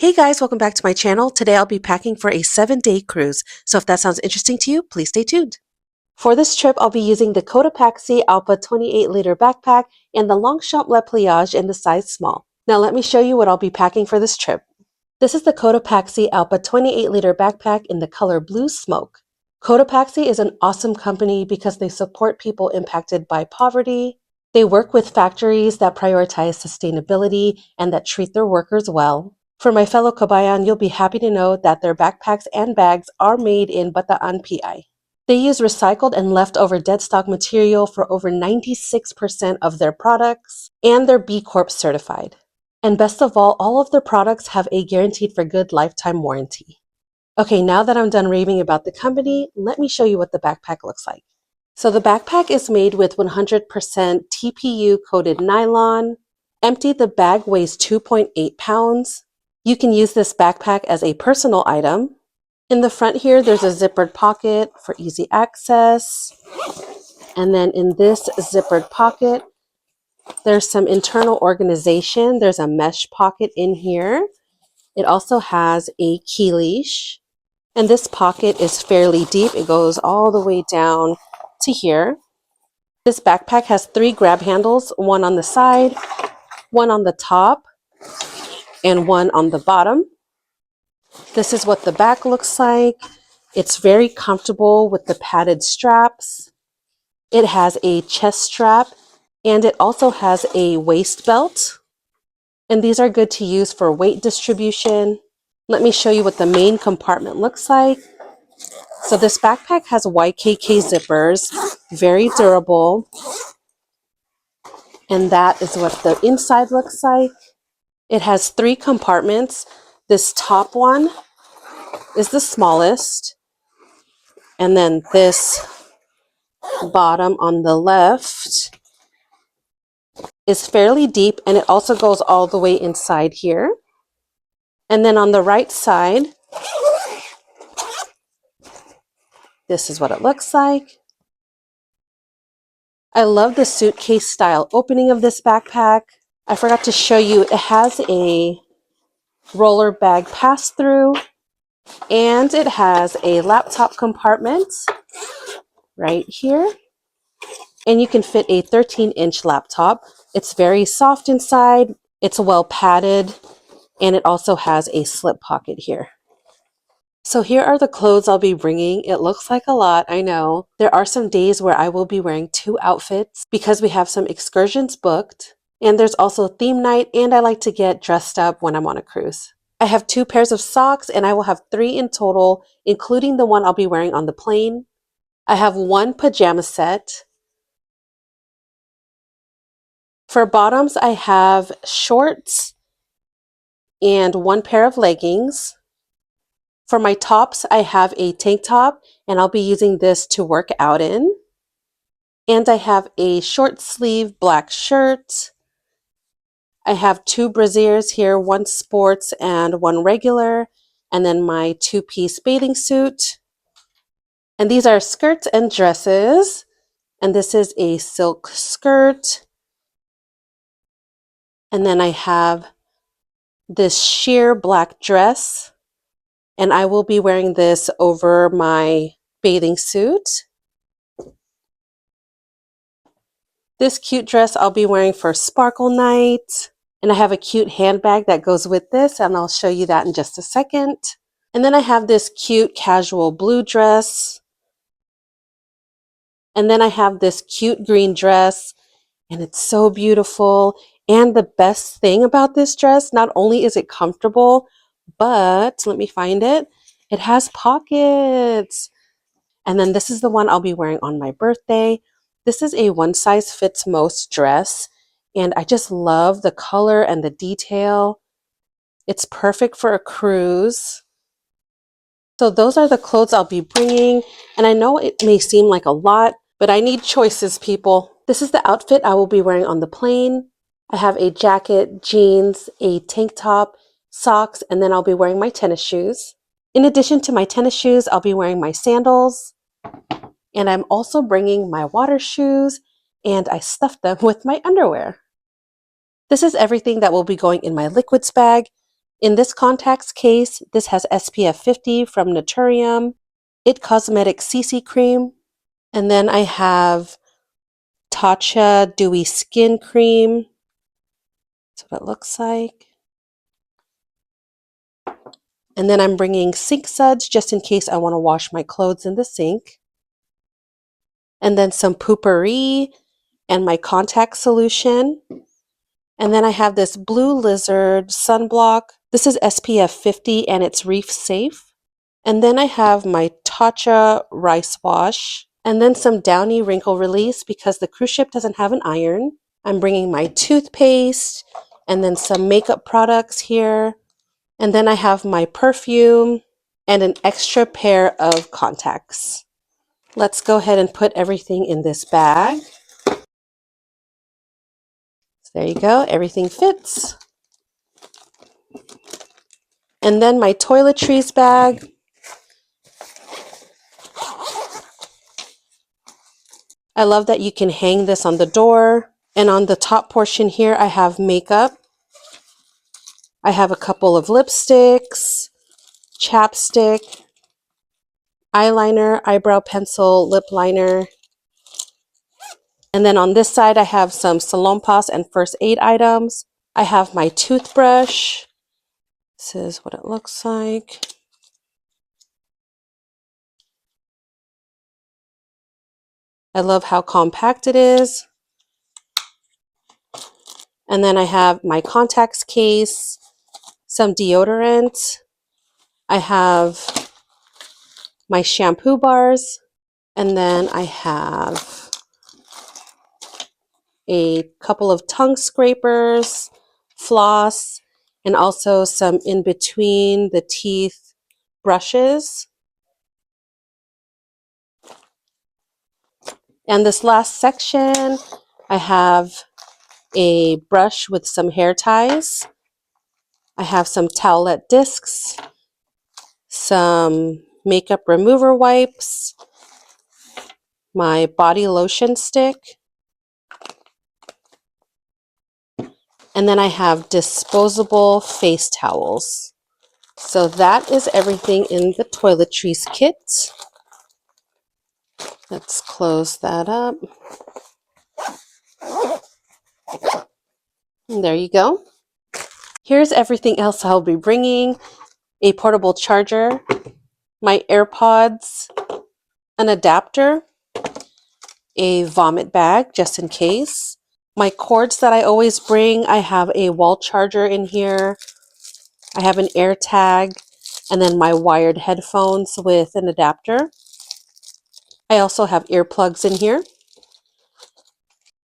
Hey guys, welcome back to my channel. Today I'll be packing for a 7-day cruise, so if that sounds interesting to you, please stay tuned. For this trip, I'll be using the Cotopaxi Allpa 28L backpack and the Longchamp Le Pliage in the size small. Now let me show you what I'll be packing for this trip. This is the Cotopaxi Allpa 28L backpack in the color Blue Smoke. Cotopaxi is an awesome company because they support people impacted by poverty. They work with factories that prioritize sustainability and that treat their workers well. For my fellow kabayan, you'll be happy to know that their backpacks and bags are made in Bataan PI. They use recycled and leftover dead stock material for over 96% of their products, and they're B Corp certified. And best of all of their products have a guaranteed for good lifetime warranty. Okay, now that I'm done raving about the company, let me show you what the backpack looks like. So the backpack is made with 100% TPU coated nylon. Empty, the bag weighs 2.8 pounds. You can use this backpack as a personal item. In the front here, there's a zippered pocket for easy access. And then in this zippered pocket, there's some internal organization. There's a mesh pocket in here. It also has a key leash. And this pocket is fairly deep. It goes all the way down to here. This backpack has 3 grab handles, one on the side, one on the top, and one on the bottom. This is what the back looks like. It's very comfortable with the padded straps. It has a chest strap, and it also has a waist belt. And these are good to use for weight distribution. Let me show you what the main compartment looks like. So this backpack has YKK zippers, very durable. And that is what the inside looks like. It has 3 compartments. This top one is the smallest. And then this bottom on the left is fairly deep, and it also goes all the way inside here. And then on the right side, this is what it looks like. I love the suitcase style opening of this backpack. I forgot to show you, it has a roller bag pass-through, and it has a laptop compartment right here. And you can fit a 13-inch laptop. It's very soft inside. It's well padded, and it also has a slip pocket here. So here are the clothes I'll be bringing. It looks like a lot, I know. There are some days where I will be wearing 2 outfits because we have some excursions booked. And there's also theme night, and I like to get dressed up when I'm on a cruise. I have 2 pairs of socks, and I will have 3 in total, including the one I'll be wearing on the plane. I have 1 pajama set. For bottoms, I have shorts and 1 pair of leggings. For my tops, I have a tank top, and I'll be using this to work out in. And I have a short sleeve black shirt. I have 2 brassieres here, 1 sports and 1 regular, and then my 2-piece bathing suit. And these are skirts and dresses. And this is a silk skirt. And then I have this sheer black dress. And I will be wearing this over my bathing suit. This cute dress I'll be wearing for sparkle night. And I have a cute handbag that goes with this, and I'll show you that in just a second. And then I have this cute casual blue dress. And then I have this cute green dress, and it's so beautiful. And the best thing about this dress, not only is it comfortable, but let me find it. It has pockets. And then this is the one I'll be wearing on my birthday. This is a one size fits most dress, and I just love the color and the detail. It's perfect for a cruise. So those are the clothes I'll be bringing, and I know it may seem like a lot, but I need choices, people. This is the outfit I will be wearing on the plane. I have a jacket, jeans, a tank top, socks, and then I'll be wearing my tennis shoes. In addition to my tennis shoes, I'll be wearing my sandals. And I'm also bringing my water shoes, and I stuffed them with my underwear. This is everything that will be going in my liquids bag. In this contacts case, this has SPF 50 from Naturium, It Cosmetics CC Cream, and then I have Tatcha Dewy Skin Cream. That's what it looks like. And then I'm bringing sink suds just in case I want to wash my clothes in the sink. And then some Poopery and my contact solution. And then I have this Blue Lizard sunblock. This is SPF 50 and it's reef safe. And then I have my Tatcha rice wash. And then some Downy wrinkle release because the cruise ship doesn't have an iron. I'm bringing my toothpaste and then some makeup products here. And then I have my perfume and an extra pair of contacts. Let's go ahead and put everything in this bag. So there you go, everything fits. And then my Toiletries bag. I love that you can hang this on the door. And on the top portion here, I have makeup. I have a couple of lipsticks, chapstick, eyeliner, eyebrow pencil, lip liner. And then on this side, I have some Salonpas and first aid items. I have my toothbrush. This is what it looks like. I love how compact it is. And then I have my contacts case, some deodorant. I have my shampoo bars. And then I have a couple of tongue scrapers, floss, and also some in between the teeth brushes. And this last section, I have a brush with some hair ties. I have some towelette discs, some makeup remover wipes, my body lotion stick, and then I have disposable face towels. So that is everything in the Toiletries kit. Let's close that up. And there you go. Here's everything else I'll be bringing. A portable charger, my AirPods, an adapter, a vomit bag just in case. My cords that I always bring, I have a wall charger in here. I have an air tag, and then my wired headphones with an adapter. I also have earplugs in here.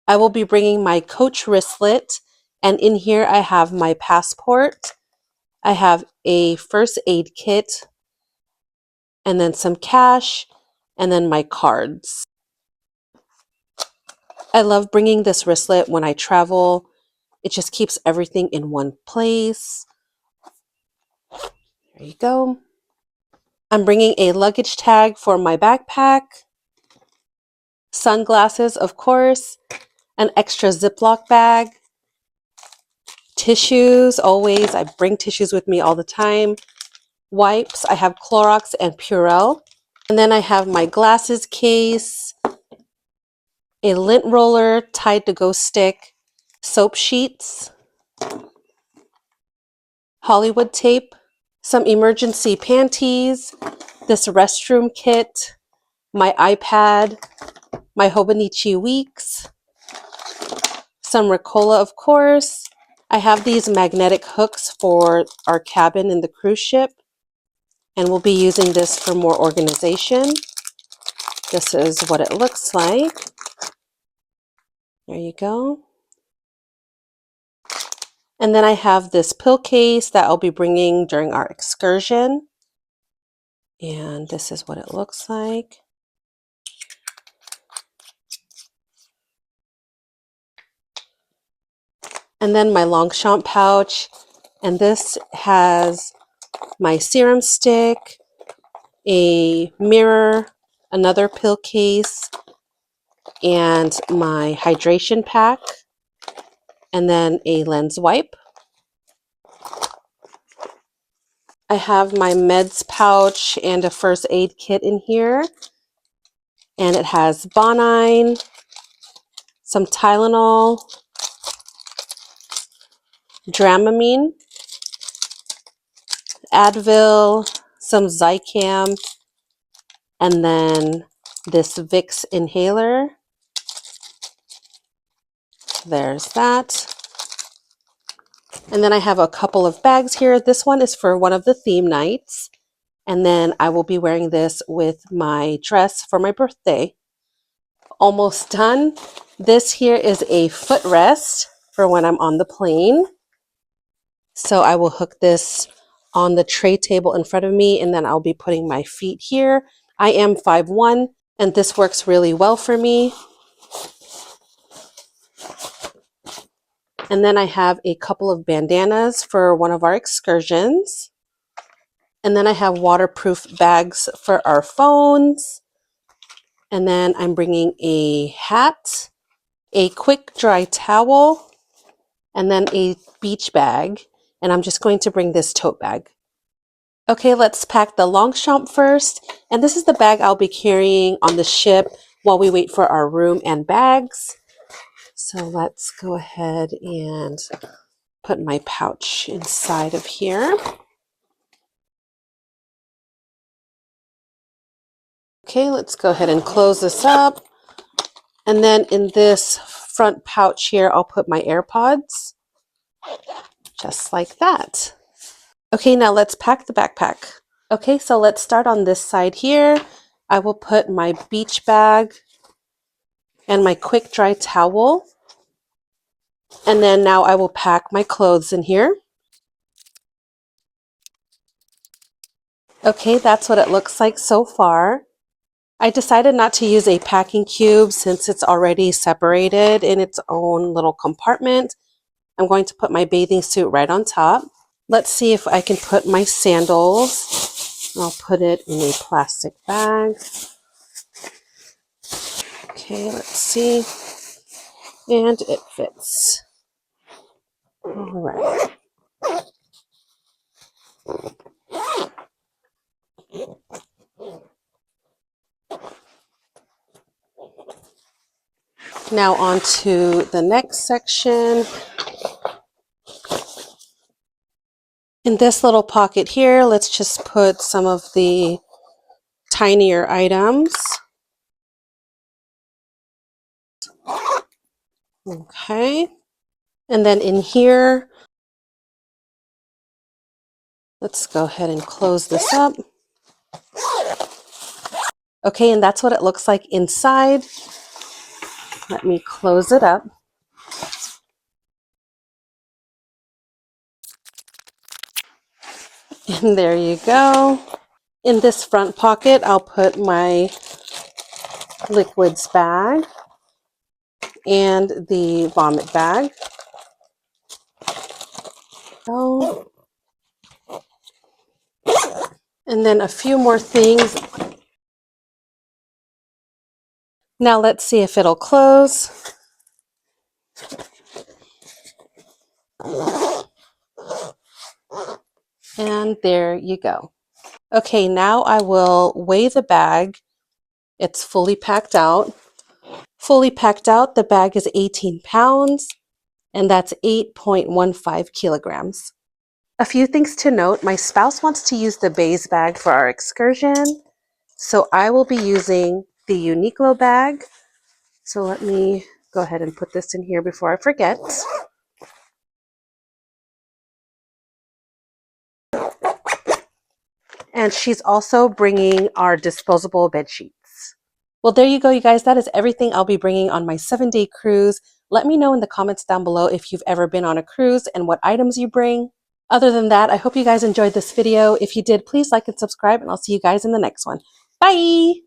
I will be bringing my Coach wristlet, and in here I have my passport. I have a first aid kit, and then some cash, and then my cards. I love bringing this wristlet when I travel. It just keeps everything in one place. There you go. I'm bringing a luggage tag for my backpack, sunglasses, of course, an extra Ziploc bag, tissues, always. I bring tissues with me all the time. Wipes, I have Clorox and Purell. And then I have my glasses case, a lint roller, Tide to Go stick, soap sheets, Hollywood tape, some emergency panties, this restroom kit, my iPad, my Hobonichi Weeks, some Ricola, of course. I have these magnetic hooks for our cabin in the cruise ship, and we'll be using this for more organization. This is what it looks like. There you go. And then I have this pill case that I'll be bringing during our excursion. And this is what it looks like. And then my Longchamp pouch. And this has my serum stick, a mirror, another pill case, and my hydration pack, and then a lens wipe. I have my meds pouch and a first aid kit in here. And it has Bonine, some Tylenol, Dramamine, Advil, some Zicam, and then this Vicks inhaler. There's that. And then I have a couple of bags here. This one is for one of the theme nights. And then I will be wearing this with my dress for my birthday. Almost done. This here is a footrest for when I'm on the plane. So I will hook this on the tray table in front of me, and then I'll be putting my feet here. I am 5'1", and this works really well for me. And then I have a couple of bandanas for one of our excursions. And then I have waterproof bags for our phones. And then I'm bringing a hat, a quick dry towel, and then a beach bag. And I'm just going to bring this tote bag. Okay, let's pack the Longchamp first. And this is the bag I'll be carrying on the ship while we wait for our room and bags. So let's go ahead and put my pouch inside of here. Okay, let's go ahead and close this up. And then in this front pouch here, I'll put my AirPods, just like that. Okay, now let's pack the backpack. Okay, so let's start on this side here. I will put my beach bag and my quick dry towel. And then now I will pack my clothes in here. Okay, that's what it looks like so far. I decided not to use a packing cube since it's already separated in its own little compartment. I'm going to put my bathing suit right on top. Let's see if I can put my sandals. I'll put it in a plastic bag. Okay, let's see. And it fits. All right. Now on to the next section. In this little pocket here, let's just put some of the tinier items. Okay. And then in here, let's go ahead and close this up. Okay, and that's what it looks like inside. Let me close it up. And there you go. In this front pocket, I'll put my liquids bag and the vomit bag. Oh. And then a few more things. Now let's see if it'll close. And there you go. Okay, now I will weigh the bag. It's fully packed out. Fully packed out, the bag is 18 pounds, and that's 8.15 kilograms. A few things to note, my spouse wants to use the Baze bag for our excursion, so I will be using the Uniqlo bag. So let me go ahead and put this in here before I forget. And she's also bringing our disposable bed sheets. Well, there you go, you guys. That is everything I'll be bringing on my 7-day cruise. Let me know in the comments down below if you've ever been on a cruise and what items you bring. Other than that, I hope you guys enjoyed this video. If you did, please like and subscribe, and I'll see you guys in the next one. Bye!